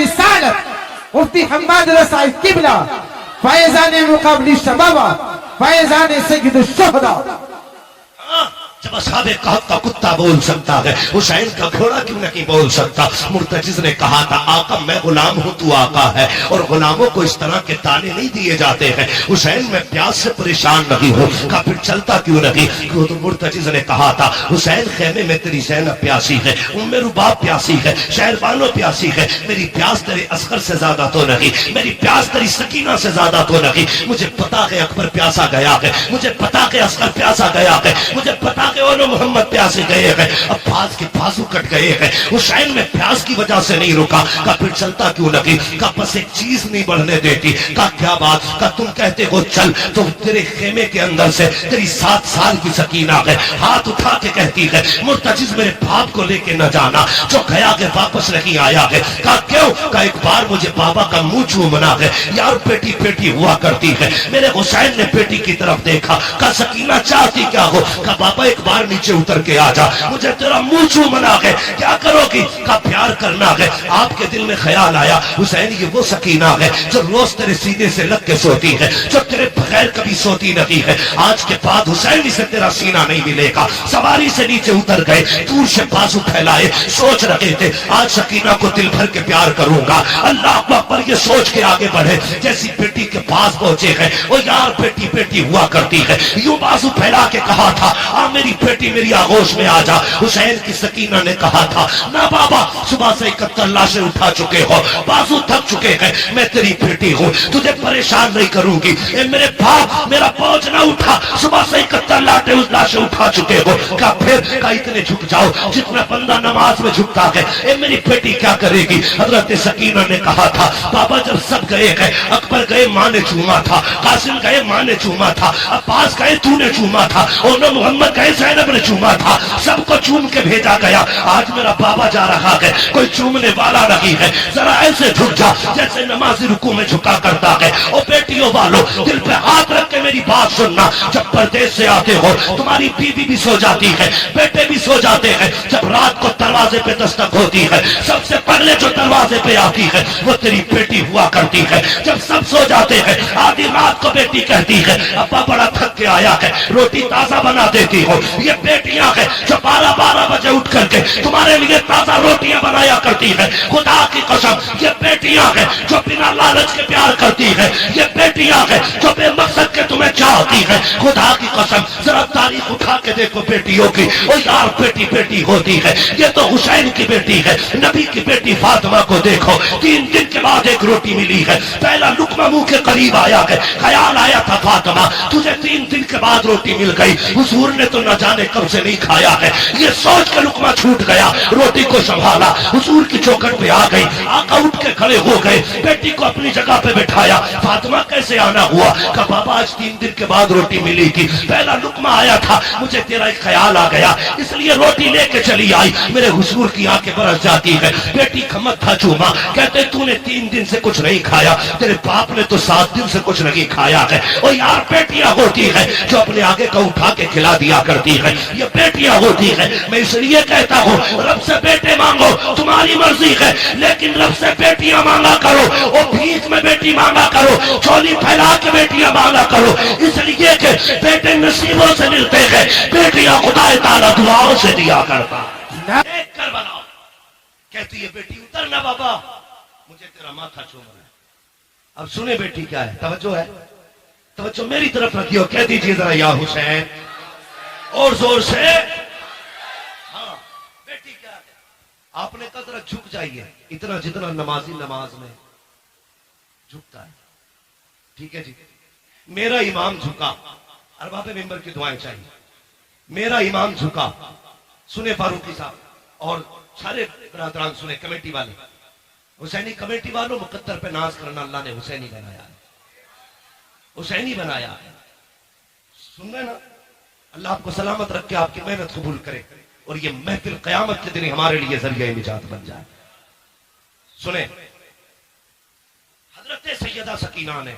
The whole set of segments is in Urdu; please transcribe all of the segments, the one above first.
رسالت مفتی حماد رسائی قبلہ فیضان مقابلی شبابہ فیضان سید الشہدہ. جب اصحاب کہف کا کتا بول سکتا ہے حسین کا گھوڑا کیوں نہیں بول سکتا؟ مرتجز نے کہا تھا آقا میں غلام ہوں تو آقا ہے، اور غلاموں کو اس طرح کے تانے نہیں دیے جاتے ہیں. حسین میں پیاس سے پریشان نہیں ہوں، کہا پھر چلتا کیوں نہیں؟ کیوں تو مرتجز نے کہا تھا حسین خیمے میں تیری زینب پیاسی ہے، ام رباب پیاسی ہے، شہربانو پیاسی ہے، میری پیاس تیرے اصغر سے زیادہ تو نہیں، میری پیاس تیری سکینہ سے زیادہ تو نہیں. مجھے پتا ہے اکبر پیاسا گیا ہے، مجھے پتا کہ اصغر پیاسا گیا ہے، مجھے پتا کہ اولو محمد پیاسے گئے ہیں، عباس کے بازو کٹ گئے ہیں. حسین میں پیاس کی وجہ سے نہیں رکا. کہا پھر چلتا کیوں نہیں؟ کہا بس ایک چیز نہیں بڑھنے دیتی. کہا کیا بات؟ کہا تم کہتے ہو چل تو تیرے خیمے کے اندر سے تیری 7 سال کی سکینہ ہے ہاتھ اٹھا کے کہتی ہے مرتجز میرے باپ کو لے کے نہ جانا، جو گیا کہ واپس نہیں آیا ہے. کہا کیوں؟ کہا ایک بار مجھے بابا کا منہ چومنا ہے. یار بیٹی بیٹی ہوا کرتی ہے. میرے حسین نے بیٹی کی طرف دیکھا. کہا سکینہ چاہتی کیا ہو؟ کہا بابا ایک بار نیچے اتر کے آ جا، مجھے تیرا منہ چومنا ہے. کیا کرو گی؟ کہا پیار کرنا ہے. آپ کے دل میں خیال آیا حسین یہ وہ سکینہ ہے جو روز تیرے سینے سے لگ کے سوتی ہے، جو تیرے بغیر کبھی سوتی نہیں ہے. آج کے بعد حسین سے تیرا سینہ نہیں ملے گا. سواری سے نیچے اتر گئے، دور سے بازو پھیلائے، سوچ رہے تھے آج سکینہ کو دل بھر کے پیار کروں گا. اللہ اکبر یہ سوچ کے آگے بڑھے. جیسی بیٹی کے پاس پہنچے ہیں وہ یار بیٹی بیٹی ہوا کرتی ہے، یوں بازو پھیلا کے کہا تھا آ میری بیٹی میری آغوش میں آ جا. حسین کی سکینہ نے کہا تھا نہ بابا، صبح سے 71 لاشیں اٹھا چکے ہو، بازو تھک چکے ہیں، میں تیری بیٹی ہوں، تجھے پریشان نہیں کروں گی. اے میرے باپ میرا بوجھ نہ اٹھا، صبح سے 71 لاشیں اٹھا چکے ہو. کہا پھر؟ کہا اتنے جھک جاؤ جتنا بندہ نماز میں جھکتا ہے. اے میری بیٹی کیا کرے گی؟ حضرت سکینہ نے کہا تھا بابا جب سب گئے ہیں، اکبر گئے ماں نے چوما تھا، قاسم گئے ماں نے چوما تھا، عباس گئے تو نے چوما تھا، اولو محمد گئے زینب نے چوما تھا، سب کو چوم کے بھیجا گیا. آج میرا بابا جا رہا ہے، کوئی چومنے والا نہیں ہے، ذرا ایسے جھک جا جیسے نمازی رکوع میں جھکا کرتا ہے. او بیٹیوں والو دل پہ ہاتھ رکھ کے میری بات سننا. جب پردیس سے آتے ہو تمہاری بیوی بھی سو جاتی ہے، بیٹے بھی سو جاتے ہیں. جب رات کو دروازے پہ دستک ہوتی ہے سب سے پہلے جو دروازے پہ آتی ہے وہ تیری بیٹی ہوا کرتی ہے. جب سب سو جاتے ہیں آدھی رات کو بیٹی کہتی ہے ابا بڑا تھک کے آیا ہے، روٹی تازہ بنا دیتی ہو. یہ بیٹیاں ہیں جو 12 بجے اٹھ کر کے تمہارے لیے تازہ روٹیاں بنایا کرتی ہے. خدا کی قسم یہ بیٹیاں ہیں جو بنا لالچ کے پیار کرتی ہے. یہ بیٹیاں ہیں جو بے مقصد کے تمہیں چاہتی ہے. خدا کی قسم ذرا تاریخ اٹھا کے دیکھو بیٹیوں کی، وہ یار بیٹی بیٹی ہوتی ہے. یہ تو حسین کی بیٹی ہے. نبی کی بیٹی فاطمہ کو دیکھو، 3 دن کے بعد ایک روٹی ملی ہے، پہلا لقمہ منہ کے قریب آیا ہے. خیال آیا تھا فاطمہ تجھے 3 دن کے بعد روٹی مل گئی، حضور نے تو نہ جانے کب سے نہیں کھایا ہے. یہ سوچ کے لقمہ چھوٹ گیا، روٹی کو سنبھالا، حضور کی چوکھٹ پہ آ گئی. آقا اٹھ کے کھڑے ہو گئے، بیٹی کو اپنی جگہ پہ بٹھایا. فاطمہ کیسے آنا ہوا؟ کہ بابا آج 3 دن کے بعد روٹی ملی تھی، پہلا لقمہ آیا تھا، مجھے تیرا ایک خیال آ گیا اس لیے روٹی لے کے چلی آئی. میرے حضور کی آنکھیں برس جاتی ہے. بیٹی کا متھا چوما، کہتے تو نے 3 دن سے کچھ نہیں کھایا، تیرے باپ نے تو 7 دن سے کچھ نہیں کھایا ہے. اور یار بیٹیاں ہوتی ہے جو اپنے آگے کا اٹھا کے کھلا دیا کرتی ہے. یہ بیٹیاں ہوتی ہے. میں اس لیے کہتا ہوں رب سے بیٹے مانگو تمہاری مرضی ہے، لیکن رب سے بیٹیاں مانگا کرو. اور بھیک میں بیٹی مانگا کرو، چولی پھیلا کے بیٹیاں مانگا کرو، اس لیے کہ بیٹے نصیبوں سے ملتے ہیں، بیٹیاں خدا تعالیٰ دعاؤں سے دیا کرتا. دیکھ کر بناؤ. کہتی ہے بیٹی اتر نا بابا، مجھے تیرا ماتھا چومنا ہے. اب سنیں بیٹی کیا ہے، توجہ ہے، توجہ میری طرف رکھیو. کہہ دیجیے ذرا یا حسین اور زور سے. ہاں بیٹی کیا ہے، آپ نے کہا ذرا جھک جائیے اتنا جتنا نمازی نماز میں جھکتا ہے. ٹھیک ہے جی. میرا امام جھکا، ارباب ممبر کی دعائیں چاہیے. میرا امام جھکا، سنے فاروقی صاحب اور سارے برادران سنے، کمیٹی والے، حسینی کمیٹی والوں مقدر پہ ناز کرنا. اللہ نے حسینی بنایا ہے، حسینی بنایا ہے. سن رہے نا؟ اللہ آپ کو سلامت رکھ کے آپ کی محنت قبول کرے اور یہ محفل قیامت کے دن ہمارے لیے ذریعہ نجات بن جائے. سنیں حضرت سیدہ سکینہ نے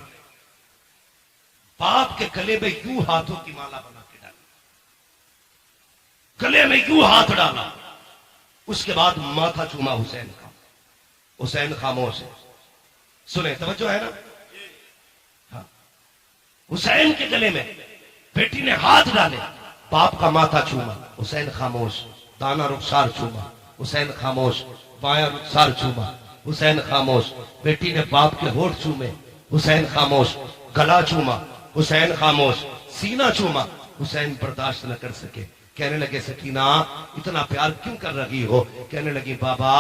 باپ کے گلے میں یوں ہاتھوں کی مالا بنا کے ڈالی، گلے میں یوں ہاتھ ڈالا، اس کے بعد ماتھا چوما حسین کا. حسین خاموش ہے. سنیں توجہ ہے نا. ہاں. حسین کے گلے میں بیٹی نے ہاتھ ڈالے, باپ کا ماتھا چوما, حسین خاموش. دانا رخسار چوما, حسین خاموش. بایاں رخسار چوما, حسین خاموش. بیٹی نے باپ کے ہونٹ چومے, حسین خاموش. گلا چوما, حسین خاموش. سینہ چوما, حسین برداشت نہ کر سکے. کہنے لگے سکینہ اتنا پیار کیوں کر رہی ہو؟ کہنے لگی بابا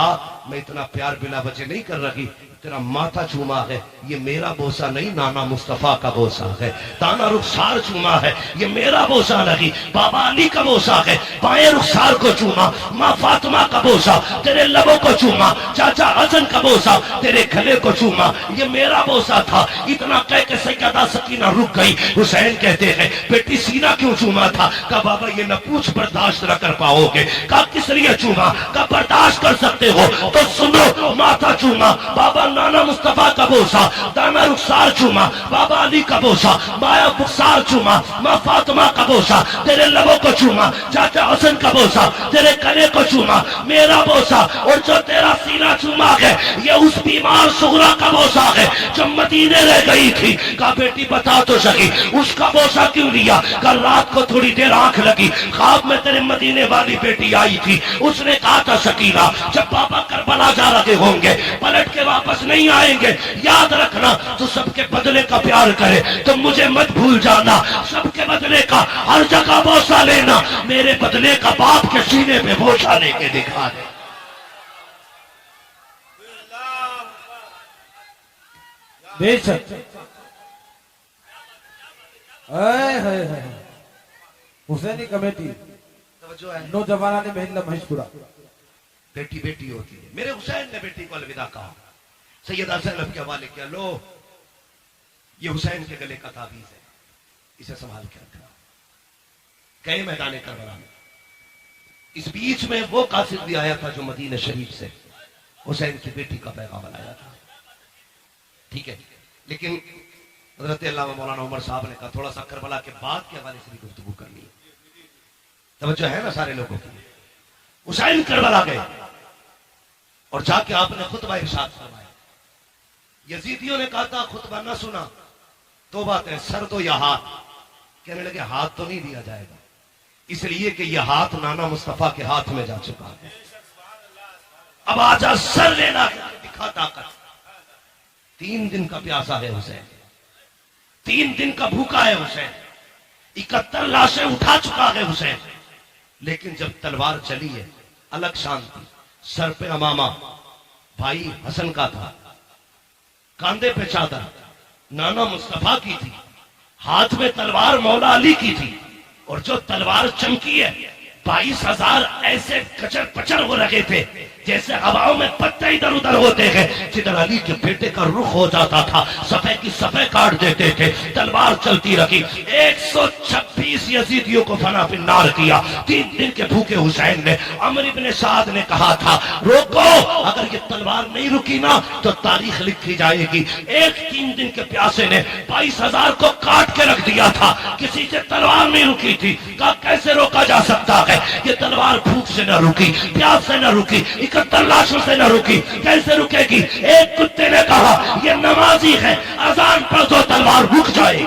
میں اتنا پیار بلا وجہ نہیں کر رہی, تیرا ماتھا چوما ہے یہ میرا بوسہ نہیں, نانا مصطفیٰ کا بوسہ ہے. دانا رخسار چوما ہے یہ میرا بوسہ نہیں, بابا علی کا بوسہ ہے. بائیں رخسار کو چوما, ماں فاطمہ کا بوسہ تیرے لبوں کو چوما, چاچا حسن کا بوسہ تیرے گلے کو چوما, یہ میرا بوسہ تھا. اتنا کہہ کے سیدہ سکینہ رک گئی. حسین کہتے ہیں بیٹی سینہ کیوں چوما تھا؟ کہا بابا یہ نہ پوچھ, برداشت نہ کر پاؤ گے. کہا کس لیے چوما؟ کہا برداشت کر سکتے ہو تو سنو. ماتھا چوما, بابا نانا مصطفیٰ کا بوسہ. دانا رخسار چوما, بابا علی کا بوسہ. بایا رخسار چوما, ماں فاطمہ کا بوسہ تیرے لبوں کو چوما. چاچا حسن کا بوسہ تیرے گلے کو چوما, میرا بوسہ. اور جو تیرا سینہ چوما ہے یہ اس بیمار صغرا کا بوسہ ہے جو مدینے رہ گئی تھی. کہا بیٹی بتا تو سکی اس کا بوسہ کیوں لیا؟ کل رات کو تھوڑی دیر آنکھ لگی, خواب میں تیرے مدینے والی بیٹی آئی تھی. اس نے کہا تھا سکینہ جب پاپا کربلا جا رہے ہوں گے پلٹ کے واپس نہیں آئیں گے, یاد رکھنا تو سب کے بدلے کا پیار کرے تو مجھے مت بھول جانا. سب کے بدلے کا ہر جگہ بوسہ لینا, میرے بدلے کا باپ کے سینے پہ بوسہ لے کے دکھا دے. بے شک حسینی کمیٹی نوجوانان محلہ مہشپورہ. بیٹی بیٹی ہوتی ہے. میرے حسین نے بیٹی کو الوداع کہا, سیدہ زینب کے حوالے کیا, لو یہ حسین کے گلے کا تعویذ ہے, اسے سنبھال کے رکھنا. کئی میدان کربلا میں اس بیچ میں وہ قاصد بھی آیا تھا جو مدینہ شریف سے حسین کی بیٹی کا پیغام لایا تھا. ٹھیک ہے, لیکن حضرت علامہ مولانا عمر صاحب نے کہا تھوڑا سا کربلا کے بعد کے حوالے سے بھی گفتگو کرنی ہے. توجہ ہے نا سارے لوگوں کی. حسین کربلا گئے اور جا کے آپ نے خطبہ ارشاد فرمایا. یزیدیوں نے کہا تھا خطبہ نہ سنا تو باتیں سر دو یا ہاتھ. کہنے لگے ہاتھ تو نہیں دیا جائے گا, اس لیے کہ یہ ہاتھ نانا مصطفیٰ کے ہاتھ میں جا چکا ہے. اب آجا سر لینا دکھا طاقت. 3 دن کا پیاسا ہے حسین, 3 دن کا بھوکا ہے حسین, 71 لاشیں اٹھا چکا ہے حسین. لیکن جب تلوار چلی ہے الگ شان تھی. سر پہ امامہ بھائی حسن کا تھا, کاندھے پہ چادر نانا مصطفیٰ کی تھی, ہاتھ میں تلوار مولا علی کی تھی. اور جو تلوار چمکی ہے 22,000 ایسے کچر پچر ہو رہے تھے جیسے ہواؤں میں پتے ادھر ادھر ہوتے ہیں. جدھر علی کے بیٹے کا رخ ہو جاتا تھا صفحے کی صفحے کاٹ دیتے تھے. تلوار چلتی رہی, 126 یزیدیوں کو فنا فی النار کیا. 3 دن کے بھوکے حسین نے, عمر ابن سعد نے کہا تھا روکو, اگر یہ تلوار نہیں رکی نا تو تاریخ لکھی جائے گی. 3 دن کے پیاسے نے 22,000 کو کاٹ کے رکھ دیا تھا, کسی سے تلوار نہیں رکی تھی. کہا کیسے روکا جا سکتا ہے؟ یہ تلوار بھوک سے نہ رکی, پیاس سے نہ رکی, 71 لاشوں سے نہ رکی, کیسے رکے گی؟ ایک کتے نے کہا یہ نمازی ہے, اذان پڑھ دو تلوار رک جائے گی.